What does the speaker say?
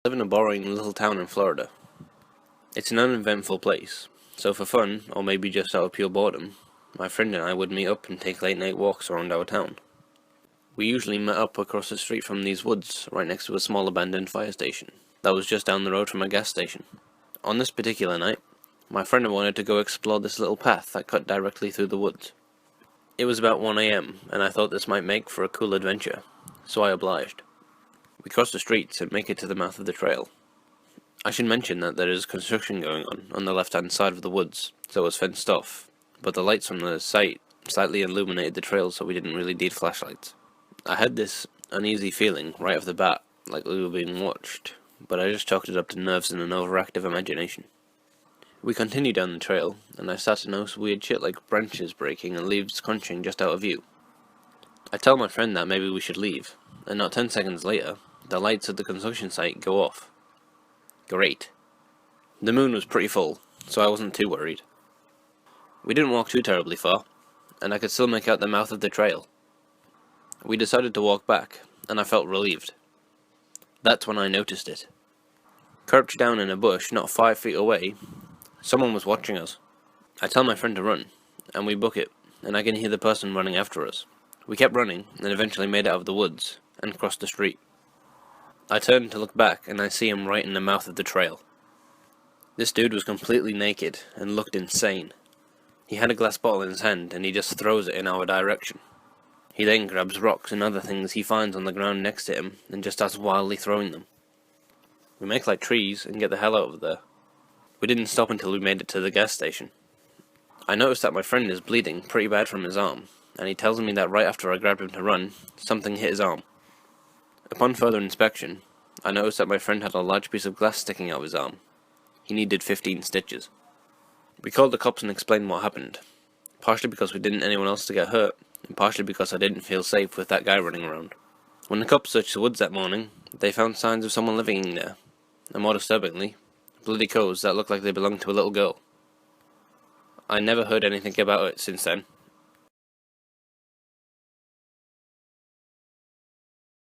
I live in a boring little town in Florida. It's an uneventful place, so for fun, or maybe just out of pure boredom, my friend and I would meet up and take late night walks around our town. We usually met up across the street from these woods, right next to a small abandoned fire station, that was just down the road from a gas station. On this particular night, my friend wanted to go explore this little path that cut directly through the woods. It was about 1 AM, and I thought this might make for a cool adventure, so I obliged. We crossed the streets and make it to the mouth of the trail. I should mention that there is construction going on the left-hand side of the woods, so it was fenced off, but the lights from the site slightly illuminated the trail, so we didn't really need flashlights. I had this uneasy feeling right off the bat, like we were being watched, but I just chalked it up to nerves and an overactive imagination. We continued down the trail, and I started to notice weird shit like branches breaking and leaves crunching just out of view. I tell my friend that maybe we should leave, and not 10 seconds later, the lights at the construction site go off. Great. The moon was pretty full, so I wasn't too worried. We didn't walk too terribly far, and I could still make out the mouth of the trail. We decided to walk back, and I felt relieved. That's when I noticed it. Crouched down in a bush not 5 feet away, someone was watching us. I tell my friend to run, and we book it, and I can hear the person running after us. We kept running, and eventually made it out of the woods, and crossed the street. I turned to look back, and I see him right in the mouth of the trail. This dude was completely naked, and looked insane. He had a glass bottle in his hand, and he just throws it in our direction. He then grabs rocks and other things he finds on the ground next to him, and just starts wildly throwing them. We make like trees, and get the hell out of there. We didn't stop until we made it to the gas station. I noticed that my friend is bleeding pretty bad from his arm, and he tells me that right after I grabbed him to run, something hit his arm. Upon further inspection, I noticed that my friend had a large piece of glass sticking out of his arm. He needed 15 stitches. We called the cops and explained what happened, partially because we didn't want anyone else to get hurt, and partially because I didn't feel safe with that guy running around. When the cops searched the woods that morning, they found signs of someone living in there, and more disturbingly, bloody clothes that looked like they belonged to a little girl. I never heard anything about it since then.